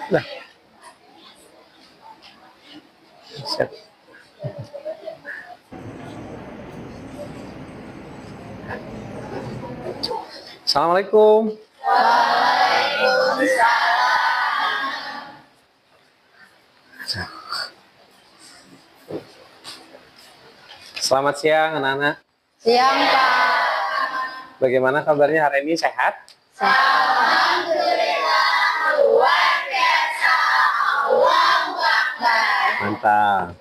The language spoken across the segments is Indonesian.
Nah, siap. Assalamualaikum. Selamat siang anak-anak. Siang, Pak. Bagaimana kabarnya hari ini, sehat? Alhamdulillah, luar biasa. Allahu Akbar. Mantap.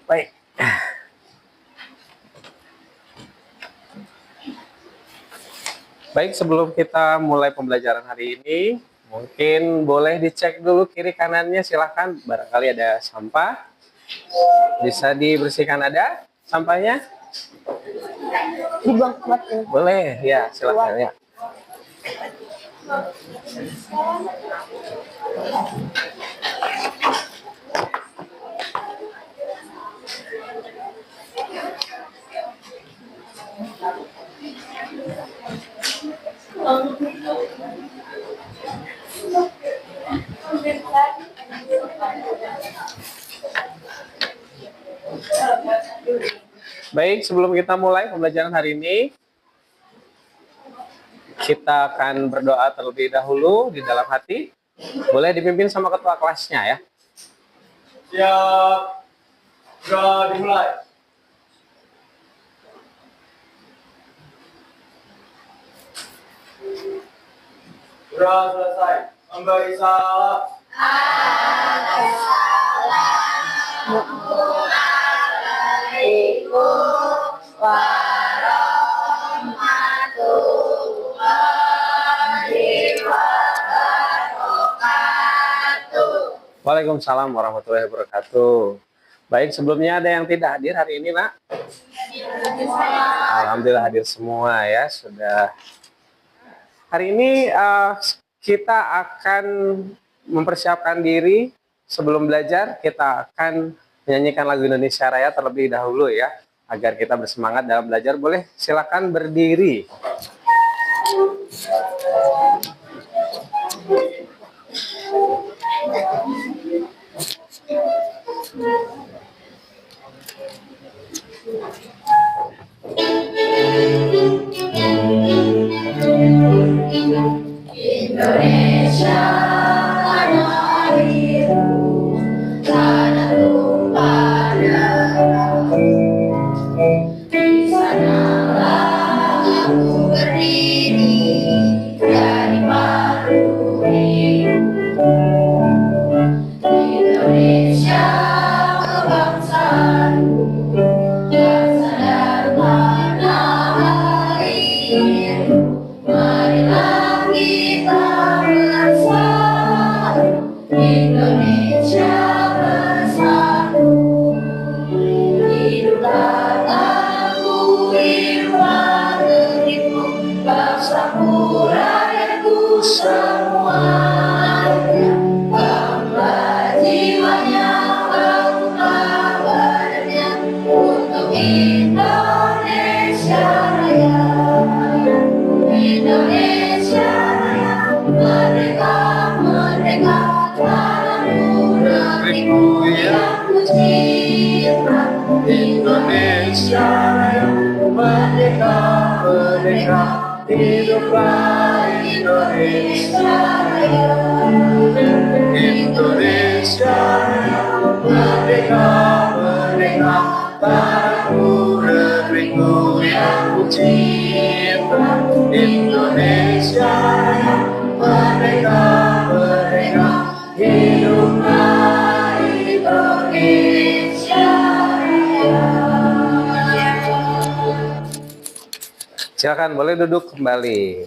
Baik. Baik, sebelum kita mulai pembelajaran hari ini, mungkin boleh dicek dulu kiri kanannya, silahkan. Barangkali ada sampah. Bisa dibersihkan, ada sampahnya? Dibuang tempat ini. Boleh, ya silahkan ya. Baik, sebelum kita mulai pembelajaran hari ini, kita akan berdoa terlebih dahulu di dalam hati. Boleh dipimpin sama ketua kelasnya ya. Siap. Sudah dimulai. Sudah selesai. Memberi salam. Assalamualaikum warahmatullahi wabarakatuh. Waalaikumsalam warahmatullahi wabarakatuh. Baik, sebelumnya ada yang tidak hadir hari ini, Nak? Alhamdulillah hadir semua ya, sudah. Hari ini kita akan mempersiapkan diri sebelum belajar. Kita akan menyanyikan lagu Indonesia Raya terlebih dahulu ya, agar kita bersemangat dalam belajar. Boleh silakan berdiri. Indonesia tanah airku, tanah tumpah darah. Di sanalah aku berdiri dari paru ibu. Indonesia kebangsaanku, bangsa dan tanah airku. Marilah kita bersatu, Indonesia bersatu. Hiduplah akui ruang negeriku, bangsaku, rakyatku semuanya. Bangunlah jiwanya, bangunlah badannya untuk Indonesia Raya. Indonesia Raya, merdeka, merdeka, tanahku, negeriku yang kucinta. Indonesia Raya, merdeka, merdeka, hiduplah Indonesia Raya. Indonesia Raya, merdeka, merdeka, tanahku, negeriku yang kucinta. Indonesia Raya, merdeka, merdeka, hiduplah Indonesia Raya. Silakan, boleh duduk kembali.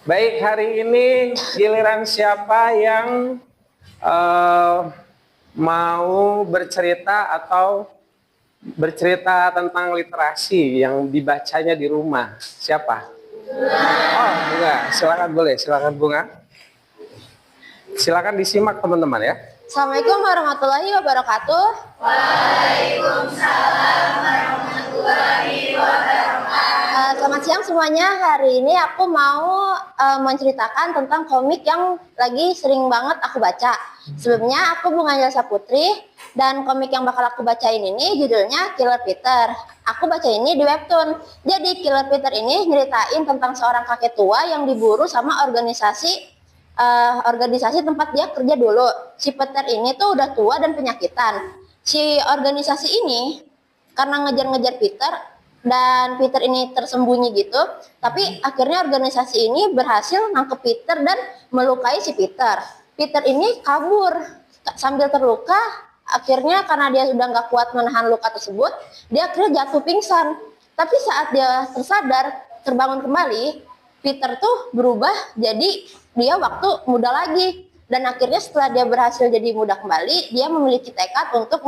Baik, hari ini giliran siapa yang mau bercerita atau bercerita tentang literasi yang dibacanya di rumah? Siapa? Oh, Bunga. Silakan, boleh. Silakan, Bunga. Silakan disimak teman-teman ya. Assalamualaikum warahmatullahi wabarakatuh. Waalaikumsalam warahmatullahi Selamat siang semuanya. Hari ini aku mau menceritakan tentang komik yang lagi sering banget aku baca. Sebelumnya aku Bunga Angelsa Putri dan komik yang bakal aku bacain ini judulnya Killer Peter. Aku baca ini di webtoon. Jadi Killer Peter ini nyeritain tentang seorang kakek tua yang diburu sama organisasi tempat dia kerja dulu. Si Peter ini tuh udah tua dan penyakitan. Si organisasi ini karena ngejar-ngejar Peter dan Peter ini tersembunyi gitu, tapi akhirnya organisasi ini berhasil nangkep Peter dan melukai si Peter. Peter ini kabur sambil terluka, akhirnya karena dia sudah nggak kuat menahan luka tersebut, dia akhirnya jatuh pingsan. Tapi saat dia tersadar, terbangun kembali, Peter tuh berubah jadi dia waktu muda lagi. Dan akhirnya setelah dia berhasil jadi muda kembali, dia memiliki tekad untuk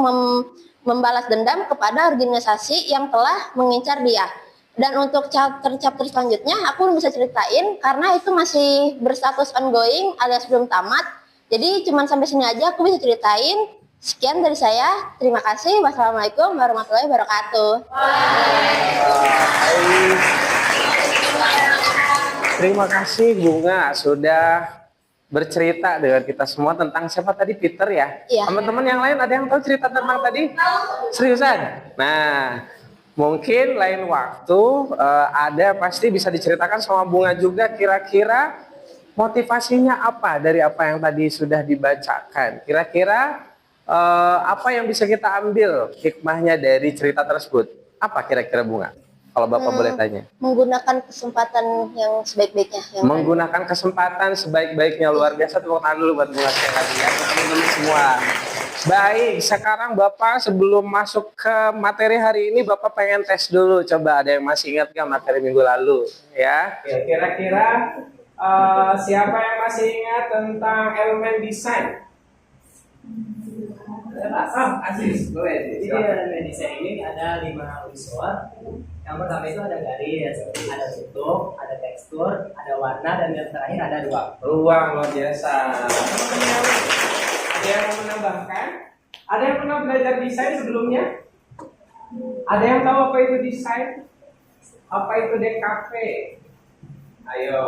membalas dendam kepada organisasi yang telah mengincar dia. Dan untuk chapter selanjutnya aku belum bisa ceritain karena itu masih berstatus ongoing alias belum tamat. Jadi cuman sampai sini aja aku bisa ceritain. Sekian dari saya. Terima kasih. Wassalamualaikum warahmatullahi wabarakatuh. Terima kasih Bunga sudah bercerita dengan kita semua tentang siapa tadi, Peter ya? Iya. Teman-teman yang lain ada yang tahu cerita tentang tadi? Seriusan? Nah, mungkin lain waktu ada pasti bisa diceritakan sama Bunga juga kira-kira motivasinya apa dari apa yang tadi sudah dibacakan. Kira-kira apa yang bisa kita ambil hikmahnya dari cerita tersebut? Apa kira-kira Bunga? Kalau Bapak boleh tanya. Menggunakan kesempatan yang sebaik-baiknya. Menggunakan kesempatan sebaik-baiknya. Luar biasa. Tepuk tangan dulu buat Bunga sekali lagi ya, teman-teman semua. Baik, sekarang Bapak sebelum masuk ke materi hari ini, Bapak pengen tes dulu. Coba ada yang masih ingat gak materi minggu lalu? Ya, kira-kira siapa yang masih ingat tentang elemen desain? Aziz, boleh. Jadi elemen desain ini ada 5 unsur. Yang pertama itu ada garis, ada bentuk, ada tekstur, ada warna, dan yang terakhir ada ruang. Ruang, luar biasa. Ada yang mau menambahkan? Ada yang pernah belajar desain sebelumnya? Ada yang tahu apa itu desain? Apa itu DKV? Ayo.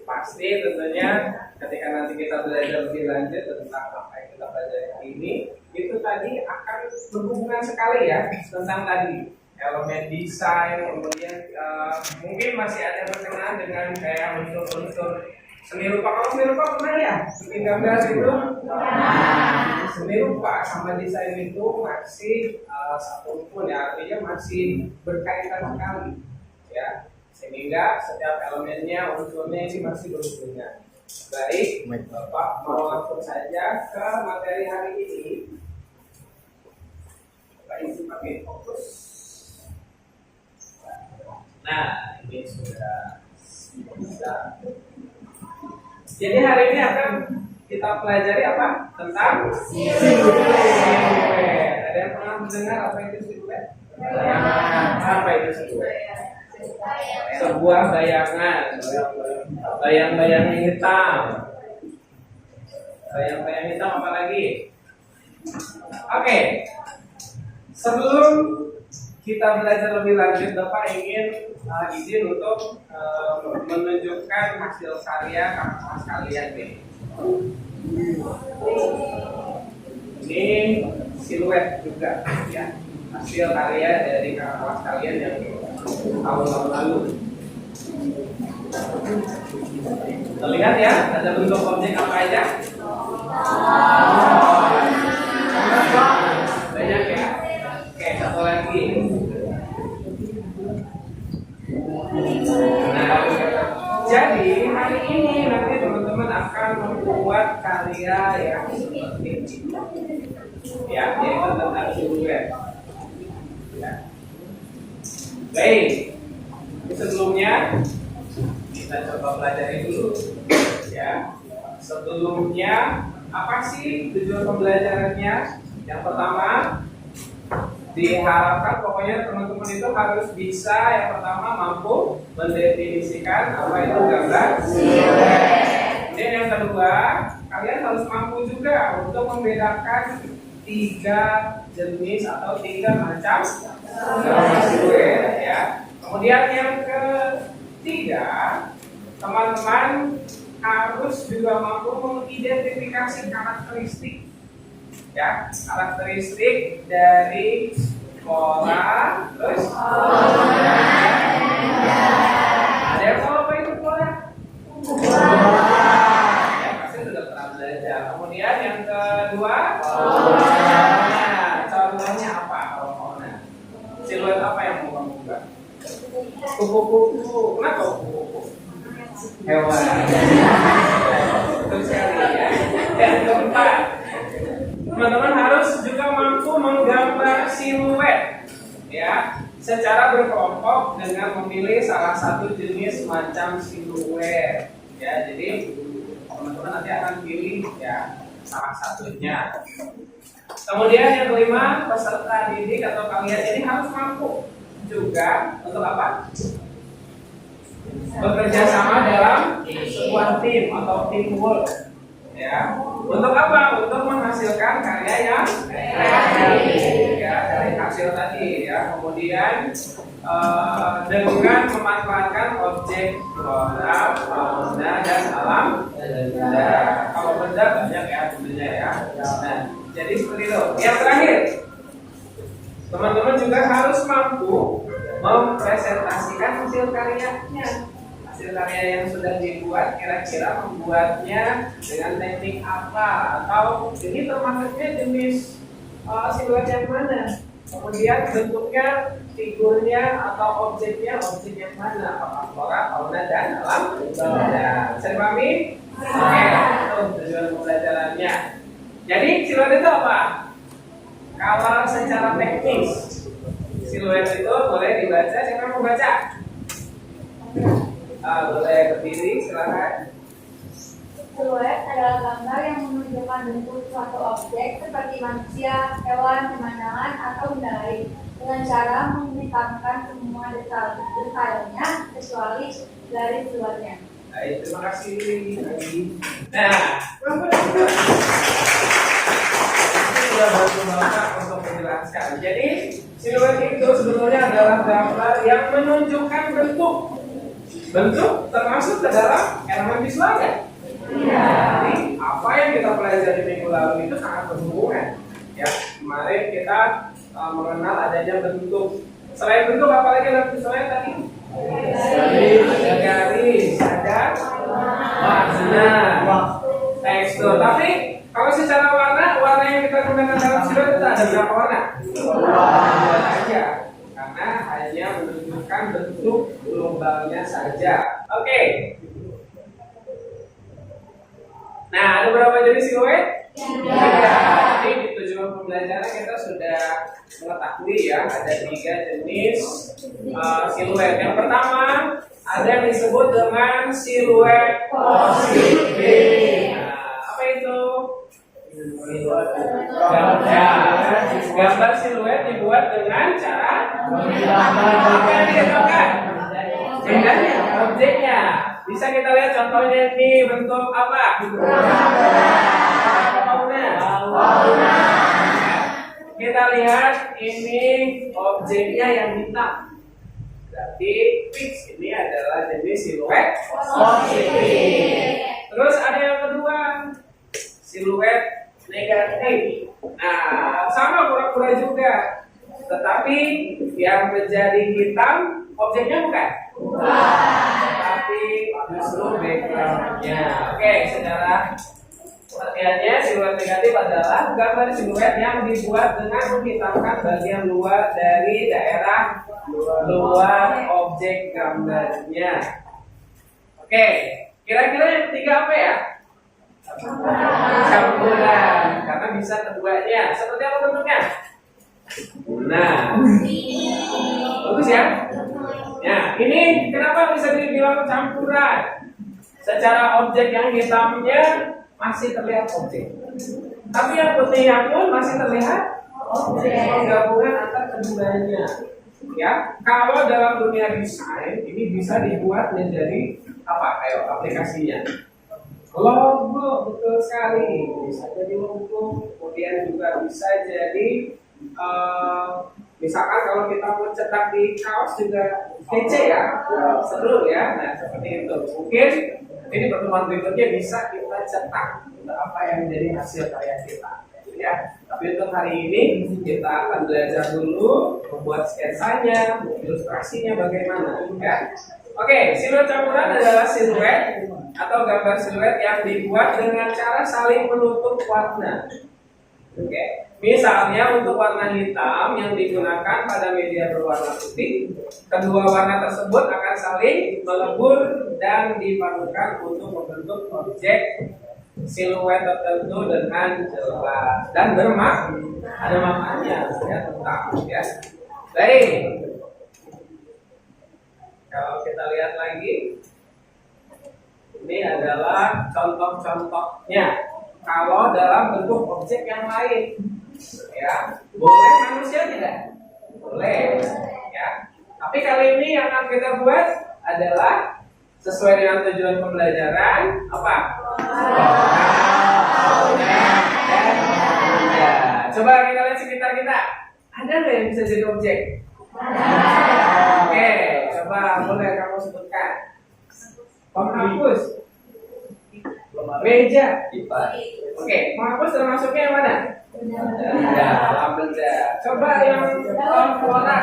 Pasti tentunya ketika nanti kita belajar lebih lanjut tentang apa yang kita belajar hari ini, itu tadi akan berhubungan sekali ya tentang tadi elemen desain, kemudian mungkin masih ada berkenaan dengan kayak unsur-unsur seni rupa. Kalau seni rupa pernah ya bikin gambar itu? Seni rupa sama desain itu masih satu pun ya, artinya masih berkaitan sekali ya, sehingga setiap elemennya, unsurnya ini masih berhubungan. Baik, Bapak mau langsung saja ke materi hari ini. Bapak isi pakai fokus. Nah, ini sudah bisa. Jadi hari ini akan kita pelajari apa? Tentang siluet. Ada yang pernah mendengar apa itu siluet? Apa itu siluet? Sebuah bayangan, bayang-bayang hitam. Bayang-bayang hitam apa lagi? Oke. Sebelum kita belajar lebih lanjut, Bapak ingin izin untuk menunjukkan hasil karya kakak kalian nih. Ini siluet juga ya, hasil karya dari kakak kelas kalian yang tahun lalu. Terlihat ya, ada bentuk objek apa aja? Banyak ya. Oke, satu lagi. Nah, jadi hari ini nanti teman-teman akan membuat karya yang seperti ini. Ya, yaitu tentang siluet. Ya. Baik, sebelumnya kita coba pelajari dulu ya. Sebelumnya apa sih tujuan pembelajarannya? Yang pertama, diharapkan pokoknya teman-teman itu harus bisa yang pertama mampu mendefinisikan apa itu gambar siluet. Dan yang kedua, kalian harus mampu juga untuk membedakan 3 jenis atau 3 macam Gambar siluet ya. Kemudian yang ketiga, teman-teman harus juga mampu mengidentifikasi karakteristik ya, karakteristik dari pola, terus ada yang tahu apa itu pola? Ya, pasti sudah pernah belajar. Kemudian yang kedua, nah, contohnya apa kalau fauna? Siluet apa yang mau kamu buat? Kupu-kupu. Kenapa kupu-kupu? Hewan. Betul sekali ya. Yang keempat, teman-teman harus juga mampu menggambar siluet ya, secara berkelompok dengan memilih salah satu jenis macam siluet ya. Jadi teman-teman nanti akan pilih ya salah satunya. Kemudian yang kelima, peserta didik atau kalian ini harus mampu juga untuk apa? Bekerja sama dalam sebuah tim atau teamwork ya. Untuk apa? Untuk menghasilkan karya yang kreatif ya, dari hasil tadi ya. Kemudian dengan memanfaatkan objek flora, fauna dan alam benda. Kalau benda banyak ya tentunya ya. Nah, jadi seperti itu. Yang terakhir, teman-teman juga harus mampu mempresentasikan hasil karyanya. Hasil karya yang sudah dibuat kira-kira membuatnya dengan teknik apa, atau ini termasuknya jenis siluet yang mana, kemudian bentuknya, figurnya atau objeknya objek yang mana, apakah flora, fauna dan alam benda. Bisa dipahami? Oke, itu tujuan pembelajarannya. Jadi siluet itu apa? Kalau secara teknis siluet itu boleh dibaca, siapa mau baca? Boleh berdiri, silakan. Siluet adalah gambar yang menunjukkan bentuk suatu objek seperti manusia, hewan, pemandangan, atau benda lain dengan cara menghitamkan semua detailnya kecuali garis luarnya. Baik, terima kasih. Nah, sudah bantu Bapak untuk menjelaskan. Jadi siluet itu sebetulnya adalah gambar yang menunjukkan bentuk. Bentuk termasuk ke dalam elemen visual ya? Iya. Jadi apa yang kita pelajari minggu lalu itu sangat berhubungan. Ya, kemarin kita mengenal adanya bentuk. Selain bentuk, apa lagi dalam visualnya tadi? Ada garis, ada warna, tekstur. Tapi kalau secara warna yang kita gunakan dalam siluet itu ada berapa warna? Dua saja. Karena hanya menunjukkan bentuk globalnya saja. Oke. Nah, ada berapa jenis siluet? Tiga. Jadi di tujuan pembelajaran kita sudah mengetahui ya, ada 3 jenis siluet. Yang pertama ada yang disebut dengan siluet positif. Nah, apa itu? Gambar siluet dibuat dengan cara apa yang digambarkan? Dengan objeknya. Bisa kita lihat contohnya ini bentuk apa? Fauna. Kita lihat ini objeknya yang hitam. Berarti fix ini adalah jenis siluet positif. Terus ada yang kedua, siluet negatif. Nah, sama pura-pura juga. Tetapi yang menjadi hitam objeknya bukan? Tapi justru backgroundnya. Oke, secara pengertiannya siluet negatif adalah gambar siluet yang dibuat dengan menghitamkan bagian luar dari daerah luar objek gambarnya. Oke, kira-kira yang ketiga apa ya? Campuran, karena bisa keduanya. Seperti apa bentuknya? Nah, bagus ya. Ya, ini kenapa bisa dibilang campuran? Secara objek yang hitamnya masih terlihat objek, tapi yang putihnya pun masih terlihat objek. Penggabungan antara keduanya. Ya, kalau dalam dunia desain ini bisa dibuat menjadi apa? Kayak aplikasinya. Logo, betul sekali. Bisa jadi logo, kemudian juga bisa jadi Misalkan kalau kita mau cetak di kaos juga kece ya, seru ya. Nah seperti itu. Mungkin ini pertemuan berikutnya bisa kita cetak apa yang menjadi hasil karya kita, ya. Tapi untuk hari ini kita akan belajar dulu membuat sketsanya, ilustrasinya bagaimana, ya. Oke, siluet campuran adalah siluet atau gambar siluet yang dibuat dengan cara saling menutup warna. Oke, misalnya untuk warna hitam yang digunakan pada media berwarna putih, kedua warna tersebut akan saling melebur dan dipadukan untuk membentuk objek siluet tertentu dengan jelas dan ada maknanya ya tentang ya. Baik, kalau kita lihat lagi, ini adalah contoh-contohnya. Kalau dalam bentuk objek yang lain, ya boleh manusia tidak? Boleh, ya. Tapi kali ini yang akan kita buat adalah sesuai dengan tujuan pembelajaran apa? Ya. Coba kita lihat sekitar kita. Ada nggak yang bisa jadi objek? Oke, coba boleh kamu sebutkan. Penghapus, meja, oke, penghapus termasuknya yang mana? Benda. Coba yang flora,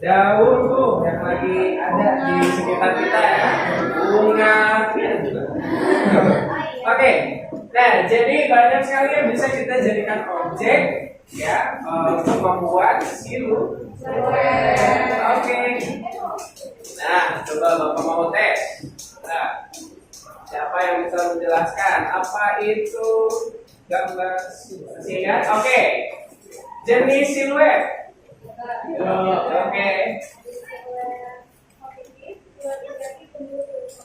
daun tuh yang lagi ada di sekitar kita ya, bunga. Oke, nah jadi banyak sekali yang bisa kita jadikan objek ya untuk membuat siluet. Oke. Nah, coba Bapak mau tes. Nah, siapa yang bisa menjelaskan apa itu gambar siluet? Oke. Jenis siluet. Oke.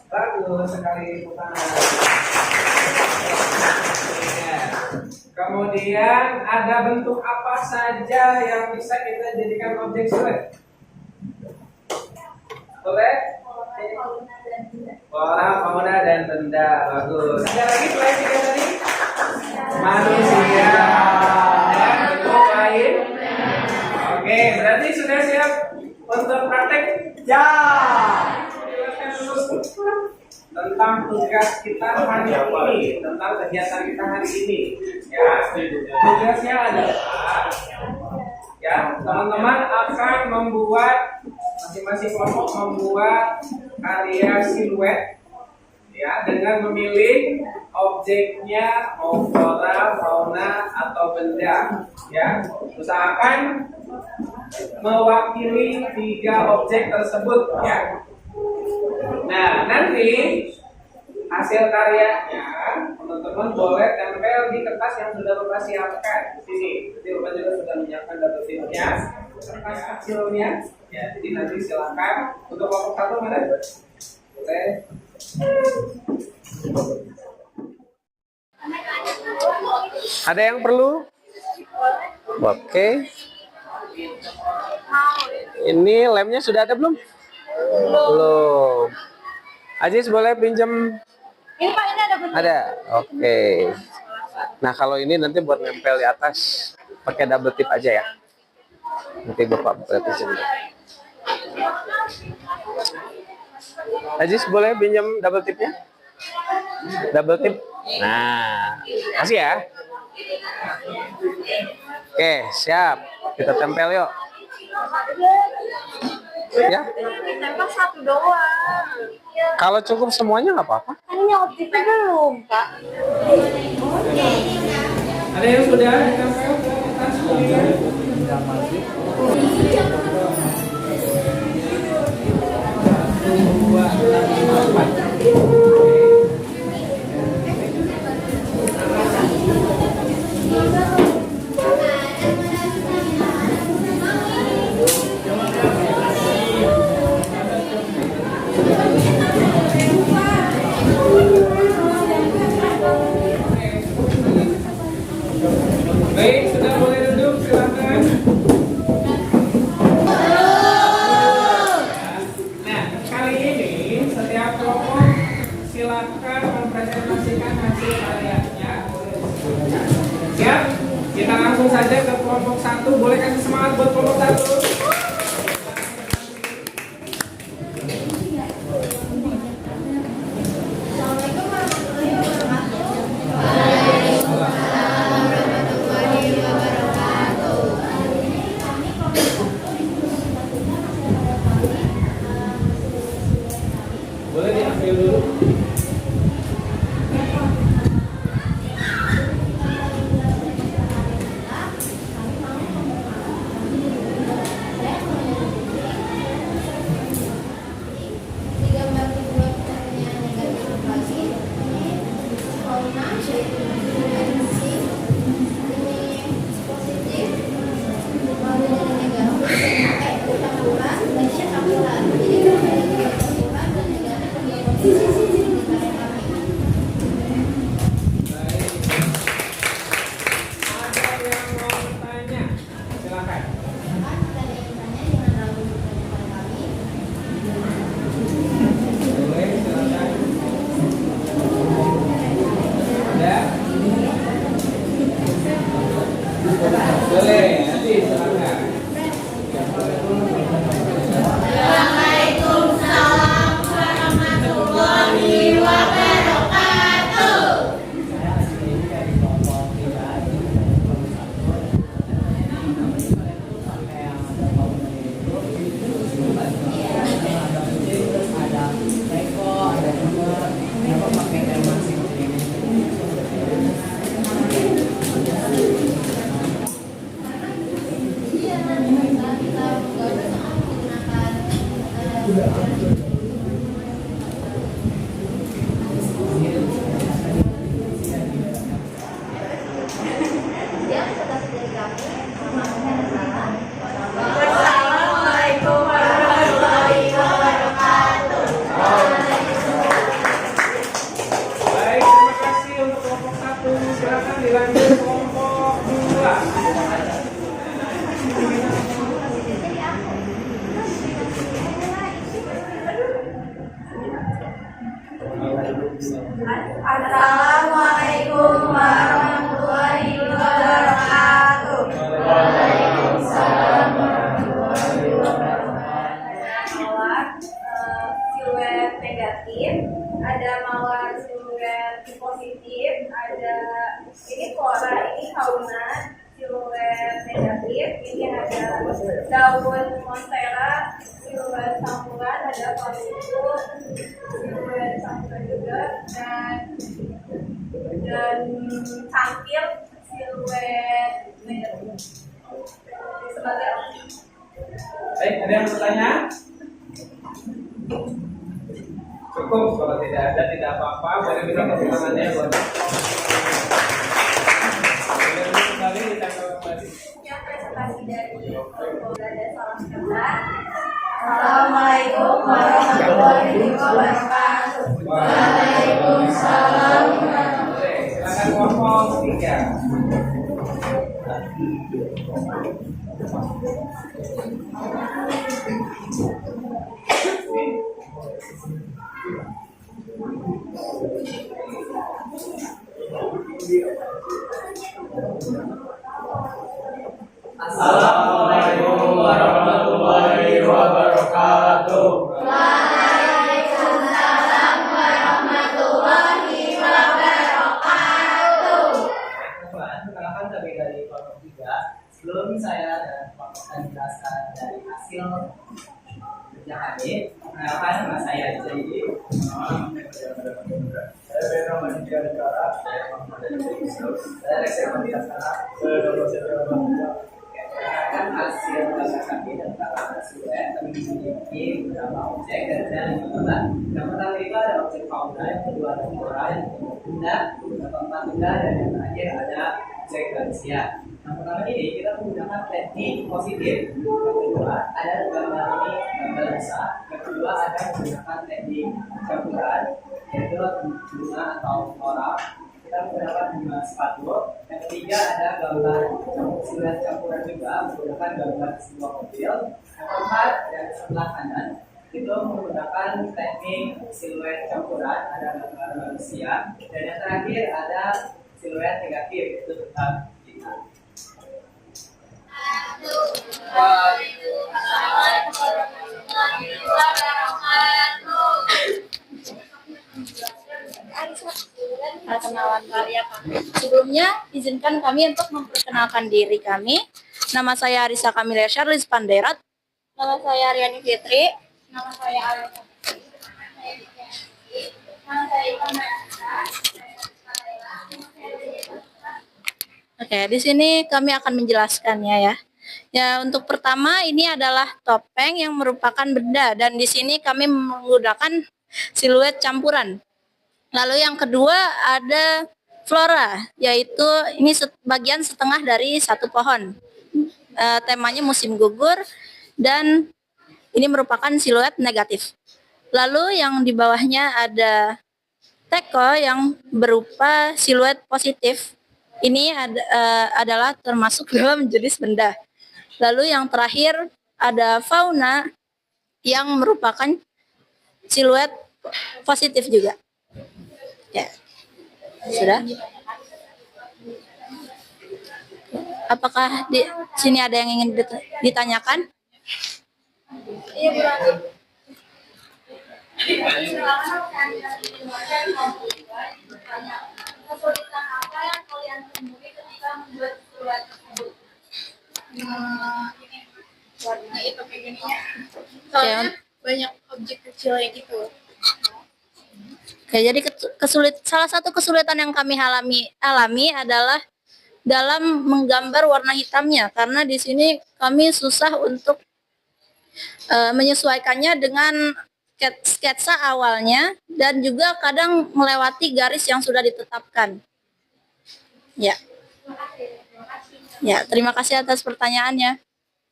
Bagus sekali putaran. Kemudian ada bentuk apa saja yang bisa kita jadikan objek siluet? Boleh? Flora, fauna, dan benda. Bagus. Ada lagi selain tiga tadi? Manusia. Dan bentuk lain? Oke, berarti sudah siap untuk praktek? Ya. Tentang tugas kita hari ini, tentang kegiatan kita hari ini. Ya, tugasnya adalah ya, teman-teman akan membuat masing-masing kelompok membuat karya siluet ya dengan memilih objeknya mau flora, fauna atau benda ya. Usahakan mewakili 3 objek tersebut ya. Nah, nanti hasil karyanya teman-teman boleh tempel di kertas yang sudah Bapak siapkan di sini. Jadi Bapak juga sudah menyiapkan double tipnya, kertas hasilnya. Ya, jadi nanti silakan untuk kelompok 1 mana? Boleh. Ada yang perlu? Oke. Ini lemnya sudah ada belum? Belum. Aziz boleh pinjam? Ini Pak, ini ada bentuk. Ada. Oke. Nah, kalau ini nanti buat nempel di atas pakai double tip aja ya. Nanti Bapak boleh pinjam. Aziz boleh pinjam double tipnya? Double tip. Nah, kasih ya. Oke, siap. Kita tempel yuk. Ya. Ditempel 1 doang. Kalau cukup semuanya nggak apa-apa. Kan ini objeknya belum, Pak. Ada yang sudah ditempel ke atas kuliah? Baik, sudah boleh duduk, silakan. Nah, kali ini setiap kelompok silakan mempresentasikan hasil karyanya. Siap? Kita langsung saja ke kelompok 1. Boleh kasih semangat buat kelompok 1. Boleh diambil dulu. Ada yang mau bertanya? Silakan. Boleh, silakan. Ada? Boleh, nanti silakan. Saya asli dari kelompok 3 itu dari kelompok 1. Sampai yang ada kelompok itu ada musik, terus ada teko, ada drummer, yang pakai tema sing. Assalamualaikum warahmatullahi wabarakatuh. Baik, terima kasih untuk kelompok 1. Silakan dilanjut kelompok 2. Assalamualaikum warahmatullahi wabarakatuh. Mawar siluet negatif, ada mawar siluet positif, ada ini flora, ini fauna siluet negatif, ini ada daun monstera siluet campuran, ada palsu siluet campuran juga, dan tampil siluet negatif sebagai Baik, ada yang bertanya? Cukup, kalau tidak ada tidak apa-apa. Boleh minta tepuk tangannya buat. Boleh kembali ditangkap kembali. yang presentasi dari kelompok ada salam kenal. Assalamualaikum warahmatullahi wabarakatuh. Waalaikumsalam. Boleh, silakan kelompok 3. Assalamualaikum warahmatullahi wabarakatuh. Perkenalkan kami dari kelompok 3. Sebelum saya dan kelompok akan menjelaskan dari hasil kerja kami, perkenalkan nama saya jadi Saya nama Indra Negara. Saya Reksa Sana. Saya nama Setia Bangsa. perkenalkan hasil kerja kami tentang siluet. Kami memiliki beberapa objek dan gambar. Yang pertama itu ada objek fauna, yang kedua ada flora, yang ketiga benda, yang keempat benda, dan yang terakhir ada objek manusia. Yang pertama ini kita menggunakan teknik positif. Yang kedua ada gambar ini gambar besar. Yang kedua ada menggunakan teknik campuran, yaitu bunga atau floral. Kita menggunakan bunga sepatu. Yang ketiga ada gambar siluet campuran juga menggunakan gambar sebuah mobil. Yang keempat dan sebelah kanan itu menggunakan teknik siluet campuran, ada gambar manusia. Dan yang terakhir ada siluet negatif, itu tentang kita. Perkenalan karya kami. Sebelumnya, izinkan kami untuk memperkenalkan diri kami. Nama saya Arisa Kamilia Charles Panderat. Nama saya Riani Fitri. Nama saya Alisa. Nama saya Ivana. Oke, di sini kami akan menjelaskannya ya. Ya, untuk pertama ini adalah topeng yang merupakan benda dan di sini kami menggunakan siluet campuran. Lalu yang kedua ada flora, yaitu ini bagian setengah dari satu pohon. Temanya musim gugur dan ini merupakan siluet negatif. Lalu yang di bawahnya ada teko yang berupa siluet positif. Ini adalah termasuk dalam jenis benda. Lalu yang terakhir ada fauna yang merupakan siluet positif juga. Ya, sudah. Apakah di sini ada yang ingin ditanyakan? Iya, Bu. Kesulitan apa yang kalian temui ketika membuat siluet tersebut? Warna itu kayak gini ya. Soalnya banyak objek kecilnya gitu. Oke, jadi salah satu kesulitan yang kami alami adalah dalam menggambar warna hitamnya karena di sini kami susah untuk menyesuaikannya dengan sketsa awalnya dan juga kadang melewati garis yang sudah ditetapkan. Ya. Ya, terima kasih atas pertanyaannya.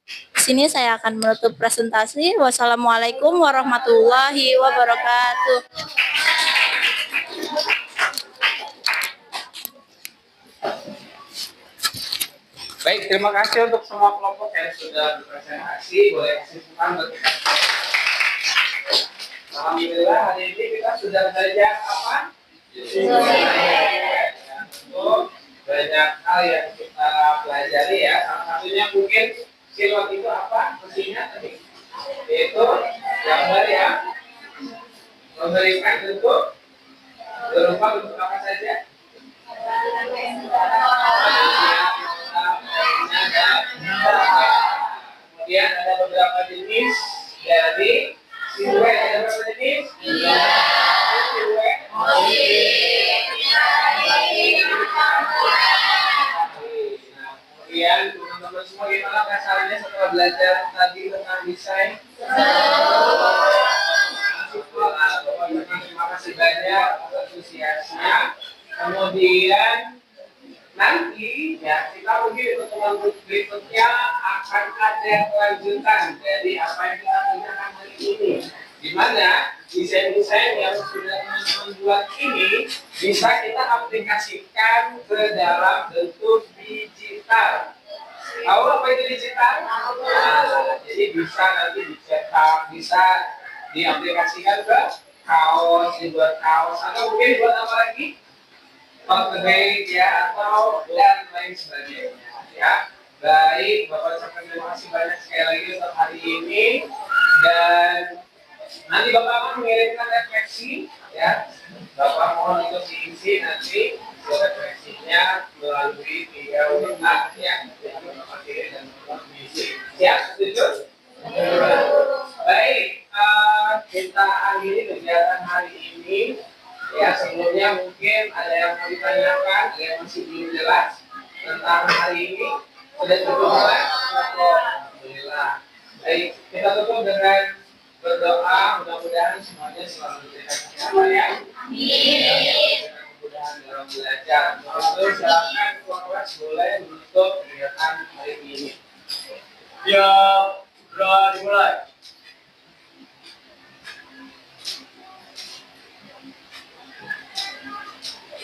Di sini saya akan menutup presentasi. Wassalamualaikum warahmatullahi wabarakatuh. Baik, terima kasih untuk semua kelompok yang sudah berpresentasi. Boleh kesimpulan bagi kita. Alhamdulillah hari ini kita sudah belajar apa? Tentu banyak hal yang kita pelajari ya. Salah satunya mungkin siluet itu apa? Fungsinya tadi yaitu gambar yang memberikan bentuk berupa bentuk apa saja? Kemudian ada beberapa jenis dari siluet. Ada berapa jenis? Siluet. Kemudian teman-teman semua gimana perasaannya setelah belajar tadi tentang desain? Terima kasih banyak atas antusiasnya. Kemudian nanti ya kita mungkin di pertemuan berikutnya akan ada kelanjutan dari apa yang kita kerjakan hari ini, di mana desain-desain yang sudah teman-teman buat ini bisa kita aplikasikan ke dalam bentuk digital. Tahu apa itu digital? Nah, jadi bisa nanti dicetak, bisa diaplikasikan ke kaos, dibuat kaos, atau mungkin buat apa lagi? Upgrade ya atau dan lain sebagainya ya. Baik, Bapak ucapkan terima kasih banyak sekali lagi untuk hari ini dan nanti Bapak akan mengirimkan refleksi ya. Bapak mohon untuk diisi nanti refleksinya melalui via WA ya. Jadi Bapak kirim dan Bapak diisi. Siap, setuju? Baik, kita akhiri kegiatan hari ini. Ya, sebelumnya mungkin ada yang mau ditanyakan, ada yang masih belum jelas tentang hari ini. Sudah cukup jelas? Alhamdulillah. Baik, kita tutup dengan berdoa. Mudah-mudahan semuanya selalu diberikan kesehatan ya. Amin. Mudah-mudahan dalam belajar. Untuk silakan kelas boleh menutup kegiatan hari ini. Ya, sudah dimulai.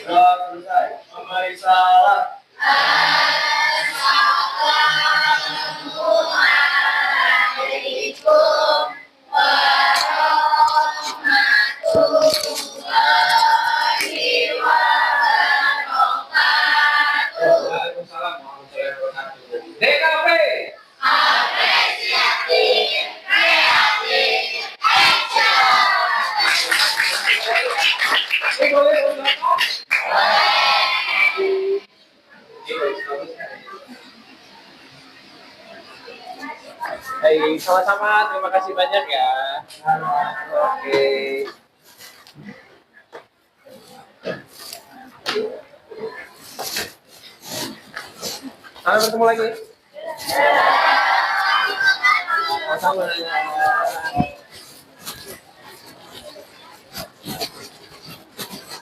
Sudah selesai. Memberi salam. Assalamualaikum warahmatullahi wabarakatuh. Waalaikumsalam warahmatullahi wabarakatuh. DKP. Baik, sama-sama. Terima kasih banyak ya. Oke. Sampai bertemu lagi. Sama-sama.